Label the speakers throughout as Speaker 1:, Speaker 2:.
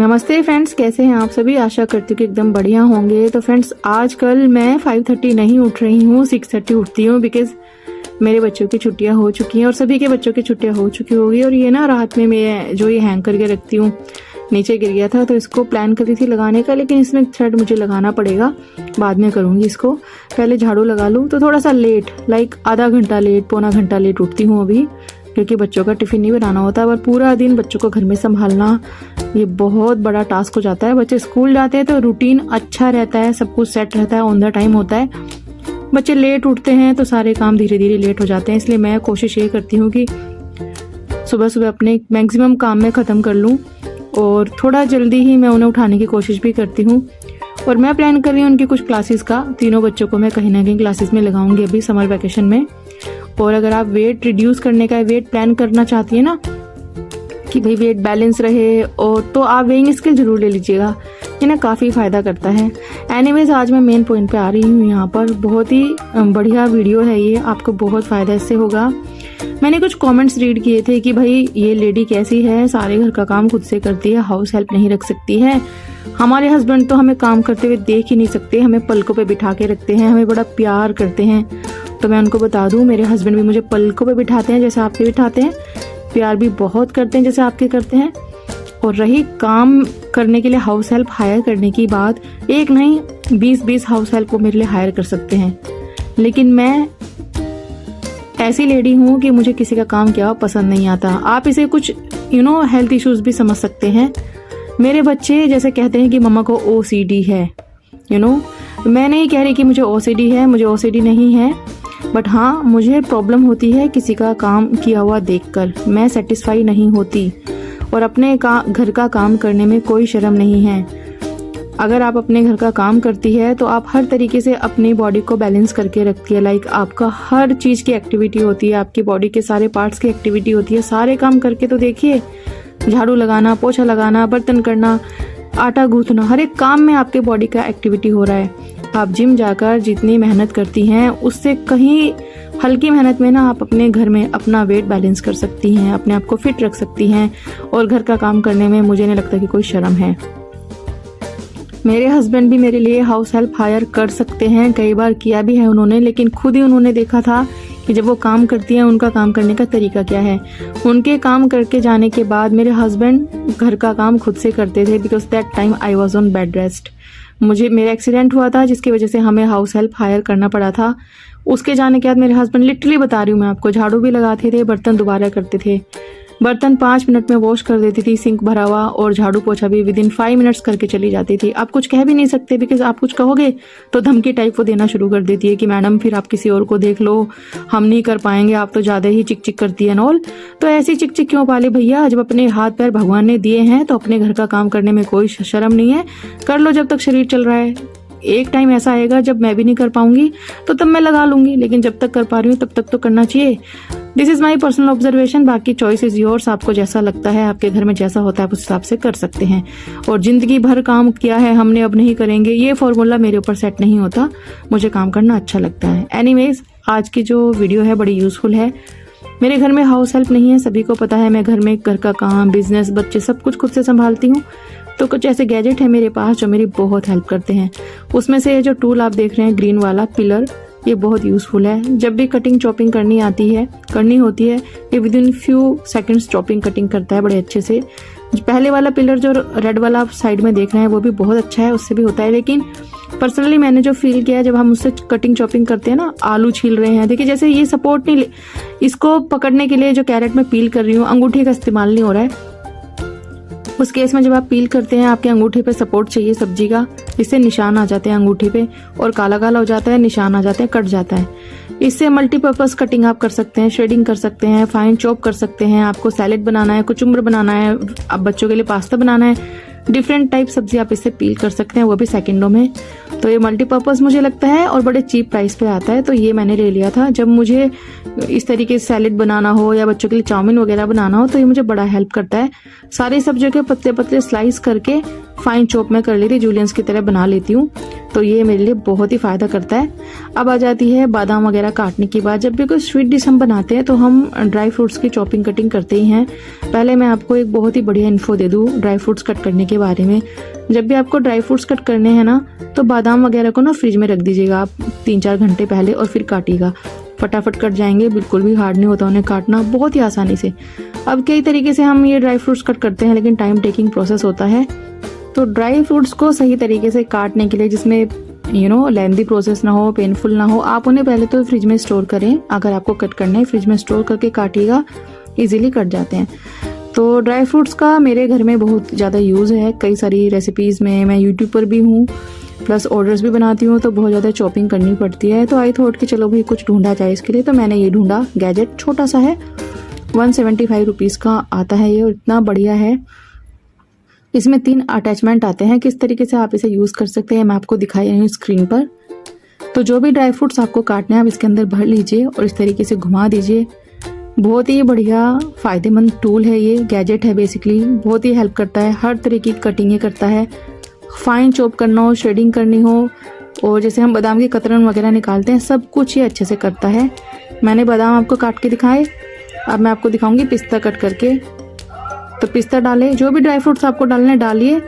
Speaker 1: नमस्ते फ्रेंड्स, कैसे हैं आप सभी। आशा करती हूँ कि एकदम बढ़िया होंगे। तो फ्रेंड्स, आजकल मैं 5:30 नहीं उठ रही हूँ, 6:30 उठती हूँ बिकॉज मेरे बच्चों की छुट्टियाँ हो चुकी हैं और सभी के बच्चों की छुट्टियाँ हो चुकी होगी। और ये ना रात में मैं जो ये हैंग करके रखती हूँ नीचे गिर गया था, तो इसको प्लान करी थी लगाने का, लेकिन इसमें थ्रेड मुझे लगाना पड़ेगा, बाद में करूँगी इसको। पहले झाड़ू लगा लूँ। तो थोड़ा सा लेट, लाइक आधा घंटा लेट, पौना घंटा लेट उठती हूँ अभी, क्योंकि बच्चों का टिफिन नहीं बनाना होता। और पूरा दिन बच्चों को घर में संभालना ये बहुत बड़ा टास्क हो जाता है। बच्चे स्कूल जाते हैं तो रूटीन अच्छा रहता है, सब कुछ सेट रहता है, ऑन द टाइम होता है। बच्चे लेट उठते हैं तो सारे काम धीरे धीरे लेट हो जाते हैं। इसलिए मैं कोशिश ये करती हूँ कि सुबह सुबह अपने मैक्सिमम काम में ख़त्म कर लूँ और थोड़ा जल्दी ही मैं उन्हें उठाने की कोशिश भी करती हूँ। और मैं प्लान कर रही हूँ उनकी कुछ क्लासेस का। तीनों बच्चों को मैं कहीं ना कहीं क्लासेस में लगाऊंगी अभी समर वैकेशन में। और अगर आप वेट रिड्यूस करने का, वेट प्लान करना चाहती है ना कि भाई वेट बैलेंस रहे, और तो आप वेइंग स्केल जरूर ले लीजिएगा, ये ना काफ़ी फ़ायदा करता है। एनीवेज, आज मैं मेन पॉइंट पे आ रही हूँ। यहाँ पर बहुत ही बढ़िया वीडियो है ये, आपको बहुत फ़ायदा इससे होगा। मैंने कुछ कमेंट्स रीड किए थे कि भाई ये लेडी कैसी है, सारे घर का काम खुद से करती है, हाउस हेल्प नहीं रख सकती है। हमारे हस्बैंड तो हमें काम करते हुए देख ही नहीं सकते, हमें पलकों पे बिठा के रखते हैं, हमें बड़ा प्यार करते हैं। तो मैं उनको बता दूं, मेरे हस्बैंड भी मुझे पलकों पे बिठाते हैं जैसे आपके बिठाते हैं, प्यार भी बहुत करते हैं जैसे आपके करते हैं। और रही काम करने के लिए हाउस हेल्प हायर करने की बात, एक नहीं 20 हाउस हेल्प को मेरे लिए हायर कर सकते हैं। लेकिन मैं ऐसी लेडी हूँ कि मुझे किसी का काम किया पसंद नहीं आता। आप इसे कुछ हेल्थ इश्यूज भी समझ सकते हैं। मेरे बच्चे जैसे कहते हैं कि मम्मा को OCD है, मैं नहीं कह रही कि मुझे OCD है, मुझे OCD नहीं है। बट हाँ, मुझे प्रॉब्लम होती है किसी का काम किया हुआ देखकर, मैं सेटिस्फाई नहीं होती। और अपने घर का काम करने में कोई शर्म नहीं है। अगर आप अपने घर का काम करती है तो आप हर तरीके से अपनी बॉडी को बैलेंस करके रखती है। लाइक आपका हर चीज़ की एक्टिविटी होती है, आपकी बॉडी के सारे पार्ट्स की एक्टिविटी होती है। सारे काम करके तो देखिए, झाड़ू लगाना, पोछा लगाना, बर्तन करना, आटा गूंथना, हर एक काम में आपके बॉडी का एक्टिविटी हो रहा है। आप जिम जाकर जितनी मेहनत करती हैं उससे कहीं हल्की मेहनत में ना आप अपने घर में अपना वेट बैलेंस कर सकती हैं, अपने आप को फिट रख सकती हैं। और घर का काम करने में मुझे नहीं लगता कि कोई शर्म है। मेरे हस्बैंड भी मेरे लिए हाउस हेल्प हायर कर सकते हैं, कई बार किया भी है उन्होंने, लेकिन खुद ही उन्होंने देखा था कि जब वो काम करती हैं उनका काम करने का तरीका क्या है। उनके काम करके जाने के बाद मेरे हस्बैंड घर का काम खुद से करते थे, because that time I was on bed rest. मेरा एक्सीडेंट हुआ था जिसकी वजह से हमें हाउस हेल्प हायर करना पड़ा था। उसके जाने के बाद मेरे हस्बैंड, लिटरली बता रही हूँ मैं आपको, झाड़ू भी लगाते थे, बर्तन दोबारा करते थे, बर्तन 5 मिनट में वॉश कर देती थी, सिंक भरा हुआ, और झाड़ू पोछा भी विदिन 5 मिनट्स करके चली जाती थी। आप कुछ कह भी नहीं सकते, बिकॉज आप कुछ कहोगे तो धमकी टाइप वो देना शुरू कर देती है कि मैडम फिर आप किसी और को देख लो, हम नहीं कर पाएंगे, आप तो ज़्यादा ही चिक चिक करती है नॉल। तो ऐसी चिक चिक क्यों पाले भैया, जब अपने हाथ पैर भगवान ने दिए हैं तो अपने घर का काम करने में कोई शर्म नहीं है। कर लो जब तक शरीर चल रहा है। एक टाइम ऐसा आएगा जब मैं भी नहीं कर पाऊंगी, तो तब मैं लगा लूंगी, लेकिन जब तक कर पा रही हूँ तब तक तो करना चाहिए। This is my personal observation, बाकी चॉइस इज योर्स। आपको जैसा लगता है, आपके घर में जैसा होता है, आप उस हिसाब से कर सकते हैं। और जिंदगी भर काम किया है हमने, अब नहीं करेंगे, ये फॉर्मूला मेरे ऊपर सेट नहीं होता। मुझे काम करना अच्छा लगता है। एनीवेज, आज की जो वीडियो है बड़ी यूजफुल है। मेरे घर में हाउस हेल्प नहीं है, सभी को पता है। मैं घर में घर का काम, बिजनेस, बच्चे सब कुछ खुद से संभालती हूँ। तो कुछ ऐसे गैजेट है मेरे पास जो मेरी बहुत हेल्प करते हैं। उसमें से ये जो टूल आप देख रहे हैं, ग्रीन वाला पिलर, ये बहुत यूजफुल है। जब भी कटिंग चॉपिंग करनी होती है, ये with in few seconds chopping cutting करता है बड़े अच्छे से। पहले वाला पिलर जो रेड वाला आप साइड में देख रहे हैं वो भी बहुत अच्छा है, उससे भी होता है। लेकिन पर्सनली मैंने जो फील किया, जब हम उससे कटिंग चॉपिंग करते हैं ना, आलू छील रहे हैं, देखिए जैसे ये सपोर्ट नहीं, इसको पकड़ने के लिए जो कैरेट में पील कर रही हूँ, अंगूठे का इस्तेमाल नहीं हो रहा है। उस केस में जब आप पील करते हैं, आपके अंगूठे पे सपोर्ट चाहिए सब्जी का, इससे निशान आ जाते हैं अंगूठे पे, और काला काला हो जाता है, निशान आ जाते हैं, कट जाता है। इससे मल्टीपर्पज कटिंग आप कर सकते हैं, शेडिंग कर सकते हैं, फाइन चॉप कर सकते हैं। आपको सैलेड बनाना है, कुचुम्बर बनाना है, अब बच्चों के लिए पास्ता बनाना है, डिफरेंट टाइप सब्जी आप इससे पील कर सकते हैं, वो भी सेकंडों में। तो ये मल्टीपर्पज मुझे लगता है और बड़े चीप प्राइस पे आता है, तो ये मैंने ले लिया था। जब मुझे इस तरीके से सैलेड बनाना हो या बच्चों के लिए चाउमीन वगैरह बनाना हो, तो ये मुझे बड़ा हेल्प करता है। सारी सब्जियों के पतले पतले स्लाइस करके फाइन चॉप में कर लेती, जूलियंस की तरह बना लेती हूँ। तो ये मेरे लिए बहुत ही फ़ायदा करता है। अब आ जाती है बादाम वगैरह काटने की बात। जब भी कोई स्वीट डिश हम बनाते हैं तो हम ड्राई फ्रूट्स की चॉपिंग कटिंग करते ही हैं। पहले मैं आपको एक बहुत ही बढ़िया इन्फो दे दूँ ड्राई फ्रूट्स कट करने के बारे में। जब भी आपको ड्राई फ्रूट्स कट करने हैं ना, तो बादाम वगैरह को ना फ्रिज में रख दीजिएगा आप 3-4 घंटे पहले, और फिर काटिएगा। फटाफट कट जाएंगे, बिल्कुल भी हार्ड नहीं होता उन्हें काटना, बहुत ही आसानी से। अब कई तरीके से हम ये ड्राई फ्रूट्स कट करते हैं, लेकिन टाइम टेकिंग प्रोसेस होता है। तो ड्राई फ्रूट्स को सही तरीके से काटने के लिए, जिसमें लेंथी प्रोसेस ना हो, पेनफुल ना हो, आप उन्हें पहले तो फ्रिज में स्टोर करें। अगर आपको कट करना है फ्रिज में स्टोर करके काटिएगा, इजीली कट जाते हैं। तो ड्राई फ्रूट्स का मेरे घर में बहुत ज़्यादा यूज़ है कई सारी रेसिपीज़ में। मैं यूट्यूब पर भी हूँ, प्लस ऑर्डर्स भी बनाती हूँ, तो बहुत ज़्यादा चॉपिंग करनी पड़ती है। तो आई थॉट कि चलो भाई कुछ ढूंढा जाए इसके लिए। तो मैंने ये ढूंढा गैजेट, छोटा सा है, 175 रुपीज़ का आता है ये, और इतना बढ़िया है। इसमें 3 अटैचमेंट आते हैं। किस तरीके से आप इसे यूज़ कर सकते हैं मैं आपको दिखाई रही हूँ स्क्रीन पर। तो जो भी ड्राई फ्रूट्स आपको काटने हैं आप इसके अंदर भर लीजिए और इस तरीके से घुमा दीजिए। बहुत ही बढ़िया फ़ायदेमंद टूल है ये, गैजेट है बेसिकली। बहुत ही हेल्प करता है, हर तरीके की कटिंग करता है। फाइन चॉप करना हो, शेडिंग करनी हो, और जैसे हम बादाम की कतरन वगैरह निकालते हैं, सब कुछ ये अच्छे से करता है। मैंने बादाम आपको काट के दिखाए, अब मैं आपको दिखाऊंगी पिस्ता कट करके। तो पिस्ता डालें, जो भी ड्राई फ्रूट्स आपको डालने डालिए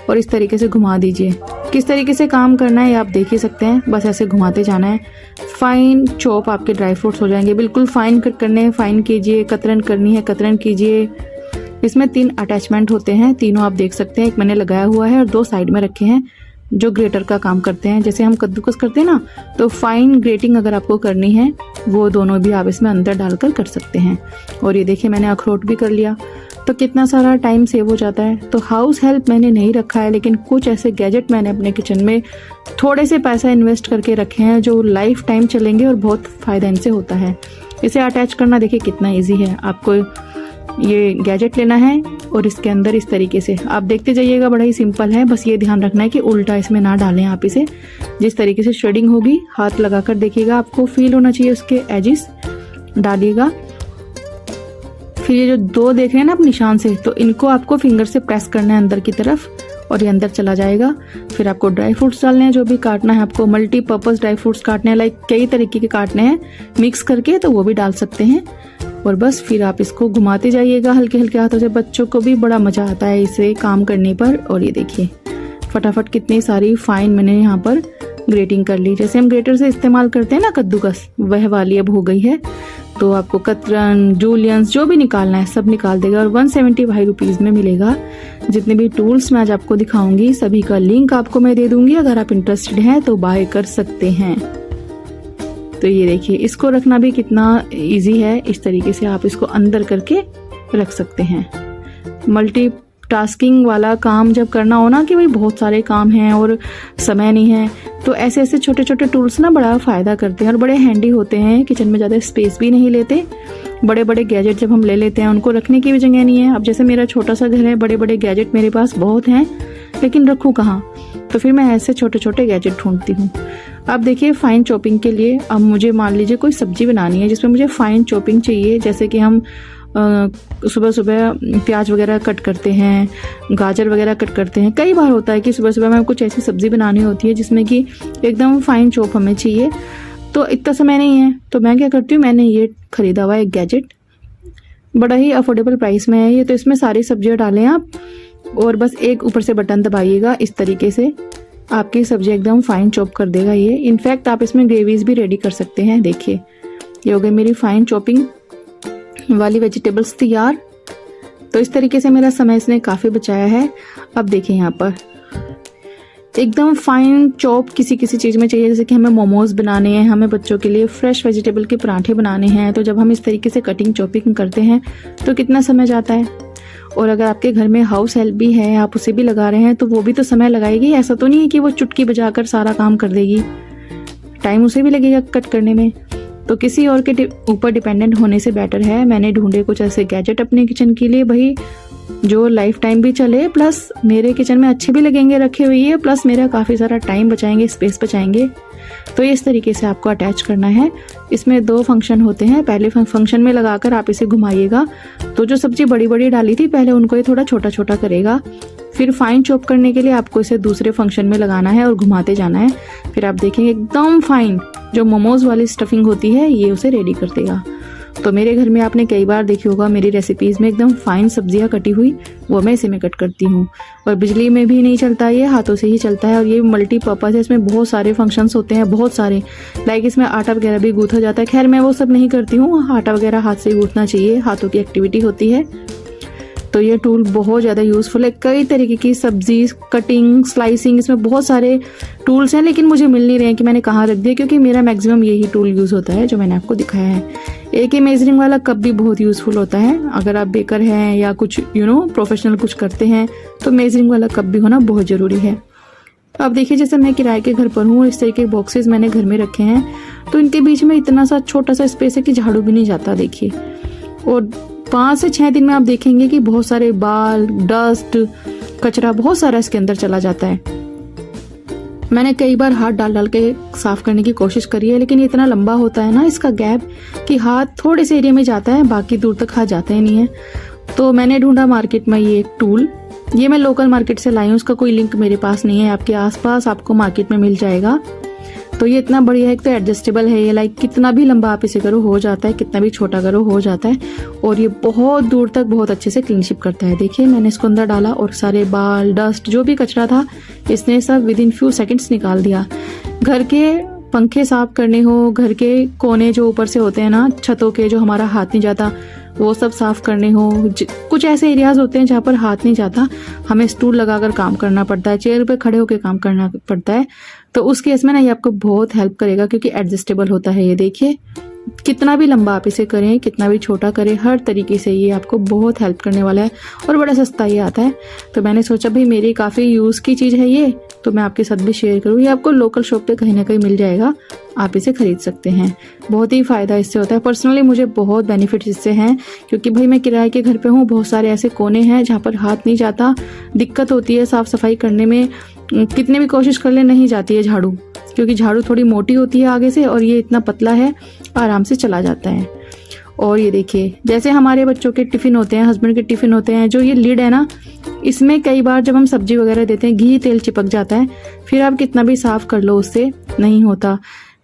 Speaker 1: और इस तरीके से घुमा दीजिए। किस तरीके से काम करना है ये आप देख ही सकते हैं, बस ऐसे घुमाते जाना है। फाइन चॉप आपके ड्राई फ्रूट्स हो जाएंगे, बिल्कुल फाइन कट करने हैं, फाइन कीजिए। कतरन करनी है कतरन कीजिए। इसमें 3 अटैचमेंट होते हैं, तीनों आप देख सकते हैं। एक मैंने लगाया हुआ है और 2 साइड में रखे हैं जो ग्रेटर का काम करते हैं। जैसे हम कद्दूकस करते हैं ना, तो फाइन ग्रेटिंग अगर आपको करनी है, वो दोनों भी आप इसमें अंदर डालकर कर सकते हैं। और ये देखिए मैंने अखरोट भी कर लिया, तो कितना सारा टाइम सेव हो जाता है। तो हाउस हेल्प मैंने नहीं रखा है, लेकिन कुछ ऐसे गैजेट मैंने अपने किचन में थोड़े से पैसा इन्वेस्ट करके रखे हैं जो लाइफ टाइम चलेंगे और बहुत फ़ायदा इनसे होता है। इसे अटैच करना देखिए कितना ईजी है। आपको ये गैजेट लेना है और इसके अंदर इस तरीके से आप देखते जाइएगा, बड़ा ही सिंपल है। बस ये ध्यान रखना है कि उल्टा इसमें ना डालें आप इसे। जिस तरीके से शेडिंग होगी हाथ लगाकर देखिएगा, आपको फील होना चाहिए उसके एजिस, डालिएगा। फिर ये जो 2 देख रहे हैं ना आप निशान से, तो इनको आपको फिंगर से प्रेस करना है अंदर की तरफ और ये अंदर चला जाएगा। फिर आपको ड्राई फ्रूट्स डालने हैं, जो भी काटना है आपको। मल्टीपर्पज़ ड्राई फ्रूट्स काटने हैं, लाइक कई तरीके के काटने हैं मिक्स करके, तो वो भी डाल सकते हैं। और बस फिर आप इसको घुमाते जाइएगा हल्के हल्के हाथों से। बच्चों को भी बड़ा मजा आता है इसे काम करने पर। और ये देखिए फटाफट कितनी सारी फाइन मैंने यहाँ पर ग्रेटिंग कर ली। जैसे हम ग्रेटर से इस्तेमाल करते हैं ना कद्दूकस, वह वाली अब हो गई है। तो आपको कतरन, जूलियंस जो भी निकालना है सब निकाल देगा, और 175 रुपीज़ में मिलेगा। जितने भी टूल्स मैं आज आपको दिखाऊंगी सभी का लिंक आपको मैं दे दूंगी, अगर आप इंटरेस्टेड हैं तो बाय कर सकते हैं। तो ये देखिए इसको रखना भी कितना इजी है, इस तरीके से आप इसको अंदर करके रख सकते हैं। मल्टी टास्किंग वाला काम जब करना हो ना, कि भाई बहुत सारे काम हैं और समय नहीं है, तो ऐसे ऐसे छोटे छोटे टूल्स ना बड़ा फ़ायदा करते हैं और बड़े हैंडी होते हैं। किचन में ज़्यादा स्पेस भी नहीं लेते। बड़े बड़े गैजेट जब हम ले लेते हैं, उनको रखने की भी जगह नहीं है। अब जैसे मेरा छोटा सा घर है, बड़े बड़े गैजेट मेरे पास बहुत हैं, लेकिन रखूँ कहाँ? तो फिर मैं ऐसे छोटे छोटे गैजेट ढूंढती हूँ। अब देखिए फाइन चॉपिंग के लिए, अब मुझे मान लीजिए कोई सब्जी बनानी है जिसमें मुझे फाइन चॉपिंग चाहिए। जैसे कि हम सुबह सुबह प्याज वगैरह कट करते हैं, गाजर वगैरह कट करते हैं। कई बार होता है कि सुबह सुबह में कुछ ऐसी सब्जी बनानी होती है जिसमें कि एकदम फाइन चॉप हमें चाहिए, तो इतना समय नहीं है। तो मैं क्या करती हूँ, मैंने ये खरीदा हुआ एक गैजेट, बड़ा ही अफोर्डेबल प्राइस में है ये। तो इसमें सारी सब्जियाँ डालें आप, और बस एक ऊपर से बटन दबाइएगा, इस तरीके से आपकी सब्जी एकदम फाइन चॉप कर देगा ये। इनफैक्ट आप इसमें ग्रेवीज भी रेडी कर सकते हैं। देखिए ये हो गई मेरी फाइन चॉपिंग वाली वेजिटेबल्स तैयार। तो इस तरीके से मेरा समय इसने काफ़ी बचाया है। अब देखिए यहाँ पर एकदम फाइन चॉप किसी किसी चीज़ में चाहिए, जैसे कि हमें मोमोज बनाने हैं, हमें बच्चों के लिए फ्रेश वेजिटेबल के पराठे बनाने हैं। तो जब हम इस तरीके से कटिंग चॉपिंग करते हैं तो कितना समय जाता है। और अगर आपके घर में हाउस हेल्प भी है, आप उसे भी लगा रहे हैं, तो वो भी तो समय लगाएगी। ऐसा तो नहीं है कि वो चुटकी बजाकर सारा काम कर देगी, टाइम उसे भी लगेगा कट करने में। तो किसी और के ऊपर डिपेंडेंट होने से बेटर है मैंने ढूंढे कुछ ऐसे गैजेट अपने किचन के लिए, भाई जो लाइफ टाइम भी चले, प्लस मेरे किचन में अच्छे भी लगेंगे रखे हुए है, प्लस मेरा काफ़ी सारा टाइम बचाएंगे, स्पेस बचाएंगे। तो इस तरीके से आपको अटैच करना है। इसमें 2 फंक्शन होते हैं। पहले फंक्शन में लगाकर आप इसे घुमाइएगा, तो जो सब्जी बड़ी बड़ी डाली थी पहले उनको ये थोड़ा छोटा छोटा करेगा। फिर फाइन चॉप करने के लिए आपको इसे दूसरे फंक्शन में लगाना है और घुमाते जाना है। फिर आप देखेंगे एकदम फाइन जो मोमोज वाली स्टफिंग होती है ये उसे रेडी कर देगा। तो मेरे घर में आपने कई बार देखी होगा मेरी रेसिपीज़ में एकदम फाइन सब्जियां कटी हुई, वो मैं इसी में कट करती हूँ। और बिजली में भी नहीं चलता, ये हाथों से ही चलता है। और ये मल्टीपर्पज़ है, इसमें बहुत सारे फंक्शंस होते हैं, बहुत सारे। लाइक इसमें आटा वगैरह भी गूंथा जाता है। खैर मैं वो सब नहीं करती हूँ, आटा वगैरह हाथ से गूंथना चाहिए, हाथों की एक्टिविटी होती है। तो ये टूल बहुत ज़्यादा यूज़फुल है। कई तरीके की सब्जी कटिंग, स्लाइसिंग, इसमें बहुत सारे टूल्स हैं, लेकिन मुझे मिल नहीं रहे हैं कि मैंने कहाँ रख दिए, क्योंकि मेरा मैक्सिमम यही टूल यूज़ होता है जो मैंने आपको दिखाया है। एक ही मेजरिंग वाला कप भी बहुत यूज़फुल होता है। अगर आप बेकर हैं या कुछ प्रोफेशनल कुछ करते हैं तो मेजरिंग वाला कप भी होना बहुत ज़रूरी है। अब देखिए, जैसे मैं किराए के घर पर हूँ, इस तरह के बॉक्सेस मैंने घर में रखे हैं, तो इनके बीच में इतना सा छोटा सा स्पेस है कि झाड़ू भी नहीं जाता। देखिए, और 5 से 6 दिन में आप देखेंगे कि बहुत सारे बाल, डस्ट, कचरा बहुत सारा इसके अंदर चला जाता है। मैंने कई बार हाथ डाल डाल के साफ करने की कोशिश करी है, लेकिन ये इतना लंबा होता है ना इसका गैप कि हाथ थोड़े से एरिया में जाता है, बाकी दूर तक हाथ जाते ही नहीं है। तो मैंने ढूंढा मार्केट में ये एक टूल, ये मैं लोकल मार्केट से लाई हूँ, उसका कोई लिंक मेरे पास नहीं है। आपके आसपास आपको मार्केट में मिल जाएगा। तो ये इतना बढ़िया है, एक तो एडजस्टेबल है, ये लाइक कितना भी लंबा आप इसे करो हो जाता है, कितना भी छोटा करो हो जाता है। और ये बहुत दूर तक बहुत अच्छे से क्लीनशिप करता है। देखिए, मैंने इसको अंदर डाला और सारे बाल, डस्ट, जो भी कचरा था इसने सब विद इन फ्यू सेकेंड्स निकाल दिया। घर के पंखे साफ करने हो, घर के कोने जो ऊपर से होते हैं ना छतों के, जो हमारा हाथ नहीं जाता, वो सब साफ करने हो, कुछ ऐसे एरियाज होते हैं जहाँ पर हाथ नहीं जाता, हमें स्टूल लगाकर काम करना पड़ता है, चेयर पे खड़े होकर काम करना पड़ता है, तो उस केस में ना ये आपको बहुत हेल्प करेगा, क्योंकि एडजस्टेबल होता है। ये देखिए, कितना भी लंबा आप इसे करें, कितना भी छोटा करें, हर तरीके से ये आपको बहुत हेल्प करने वाला है और बड़ा सस्ता ये आता है। तो मैंने सोचा भाई मेरी काफ़ी यूज़ की चीज़ है ये, तो मैं आपके साथ भी शेयर करूँ। ये आपको लोकल शॉप पे कहीं ना कहीं मिल जाएगा, आप इसे खरीद सकते हैं। बहुत ही फ़ायदा इससे होता है। पर्सनली मुझे बहुत बेनिफिट्स इससे हैं, क्योंकि भाई मैं किराए के घर पे हूँ, बहुत सारे ऐसे कोने हैं जहाँ पर हाथ नहीं जाता, दिक्कत होती है साफ़ सफाई करने में, कितने भी कोशिश कर ले नहीं जाती है झाड़ू, क्योंकि झाड़ू थोड़ी मोटी होती है आगे से और ये इतना पतला है, आराम से चला जाता है। और ये देखिए, जैसे हमारे बच्चों के टिफ़िन होते हैं, हस्बैंड के टिफ़िन होते हैं, जो ये लिड है ना, इसमें कई बार जब हम सब्जी वगैरह देते हैं घी तेल चिपक जाता है, फिर आप कितना भी साफ़ कर लो उससे नहीं होता।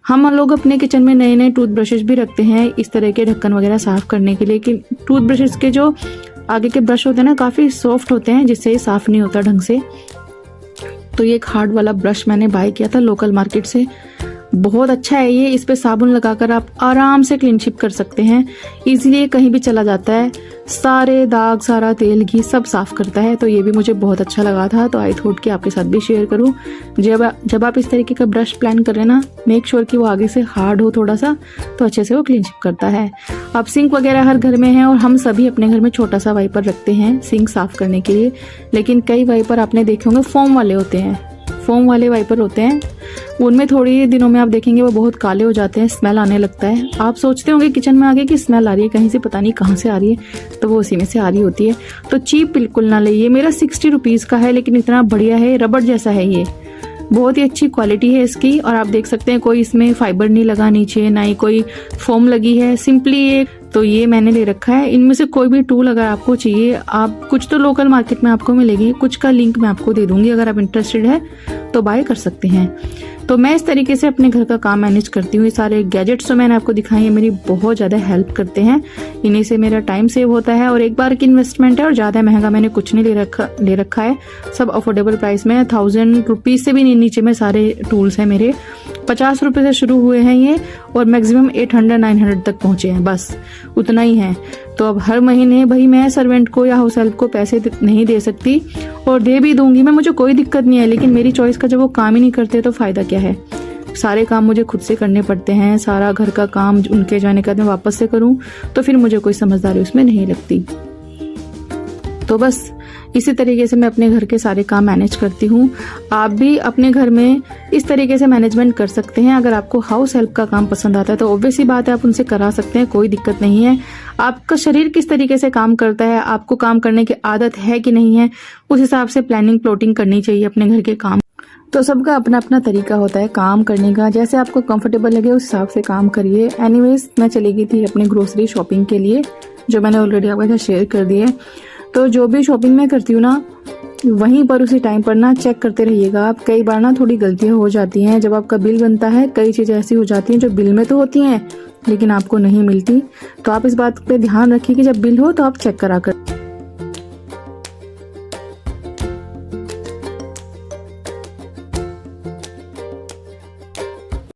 Speaker 1: हम लोग अपने किचन में नए नए टूथब्रशेस भी रखते हैं इस तरह के ढक्कन वगैरह साफ़ करने के लिए, कि टूथब्रशेस के जो आगे के ब्रश होते हैं ना काफ़ी सॉफ्ट होते हैं, जिससे ये साफ़ नहीं होता ढंग से। तो ये एक हार्ड वाला ब्रश मैंने बाय किया था लोकल मार्केट से, बहुत अच्छा है ये। इस पे साबुन लगाकर आप आराम से क्लीनशिप कर सकते हैं, इजीली कहीं भी चला जाता है, सारे दाग, सारा तेल, घी सब साफ करता है। तो ये भी मुझे बहुत अच्छा लगा था, तो आई थॉट कि आपके साथ भी शेयर करूं। जब आप इस तरीके का ब्रश प्लान कर रहे हैं ना, मेक श्योर कि वो आगे से हार्ड हो थोड़ा सा, तो अच्छे से वो क्लीनशिप करता है। अब सिंक वगैरह हर घर में है, और हम सभी अपने घर में छोटा सा वाइपर रखते हैं सिंक साफ करने के लिए, लेकिन कई वाइपर आपने देखे होंगे फोम वाले होते हैं, फोम वाले वाइपर होते हैं, उनमें थोड़ी दिनों में आप देखेंगे वो बहुत काले हो जाते हैं, स्मेल आने लगता है। आप सोचते होंगे किचन में आगे कि स्मेल आ रही है कहीं से, पता नहीं कहाँ से आ रही है, तो वो उसी में से आ रही होती है। तो चीप बिल्कुल ना लेइए। मेरा 60 रुपीज़ का है, लेकिन इतना बढ़िया है, रबड़ जैसा है ये, बहुत ही अच्छी क्वालिटी है इसकी। और आप देख सकते हैं कोई इसमें फाइबर नहीं लगा नीचे, ना ही कोई फोम लगी है, सिंपली ये। तो ये मैंने ले रखा है। इनमें से कोई भी टूल अगर आपको चाहिए, आप कुछ तो लोकल मार्केट में आपको मिलेगी, कुछ का लिंक मैं आपको दे दूंगी, अगर आप इंटरेस्टेड है तो बाय कर सकते हैं। तो मैं इस तरीके से अपने घर का काम मैनेज करती हूँ। ये सारे गैजेट्स जो मैंने आपको दिखाए हैं मेरी बहुत ज़्यादा हेल्प करते हैं, इन्हीं से मेरा टाइम सेव होता है, और एक बार की इन्वेस्टमेंट है, और ज़्यादा महंगा मैंने कुछ नहीं ले रखा है, सब अफोर्डेबल प्राइस में। 1000 रुपीज़ से भी नीचे में सारे टूल्स हैं मेरे। 50 रुपये से शुरू हुए हैं ये, और मैक्सिमम 800-900 तक पहुँचे हैं, बस उतना ही है। तो अब हर महीने भाई मैं सर्वेंट को या हाउस हेल्प को पैसे नहीं दे सकती, और दे भी दूंगी मैं, मुझे कोई दिक्कत नहीं है, लेकिन मेरी चॉइस का जब वो काम ही नहीं करते तो फ़ायदा क्या है। सारे काम मुझे खुद से करने पड़ते हैं, सारा घर का काम उनके जाने का मैं वापस से करूं, तो फिर मुझे कोई समझदारी उसमें नहीं लगती। तो बस इसी तरीके से मैं अपने घर के सारे काम मैनेज करती हूँ। आप भी अपने घर में इस तरीके से मैनेजमेंट कर सकते हैं। अगर आपको हाउस हेल्प का काम पसंद आता है तो ऑब्वियस ही बात है आप उनसे करा सकते हैं, कोई दिक्कत नहीं है। आपका शरीर किस तरीके से काम करता है, आपको काम करने की आदत है कि नहीं है, उस हिसाब से प्लानिंग प्लॉटिंग करनी चाहिए अपने घर के काम। तो सबका अपना अपना तरीका होता है काम करने का, जैसे आपको कंफर्टेबल लगे उस हिसाब से काम करिए। एनीवेज मैं चली गई थी अपनी ग्रोसरी शॉपिंग के लिए, जो मैंने ऑलरेडी आपके साथ शेयर कर दी है। तो जो भी शॉपिंग मैं करती हूँ ना, वहीं पर उसी टाइम पर ना चेक करते रहिएगा आप। कई बार ना थोड़ी गलतियां हो जाती हैं जब आपका बिल बनता है, कई चीज़ें ऐसी हो जाती हैं जो बिल में तो होती हैं लेकिन आपको नहीं मिलती। तो आप इस बात पे ध्यान रखिए कि जब बिल हो तो आप चेक करा कर।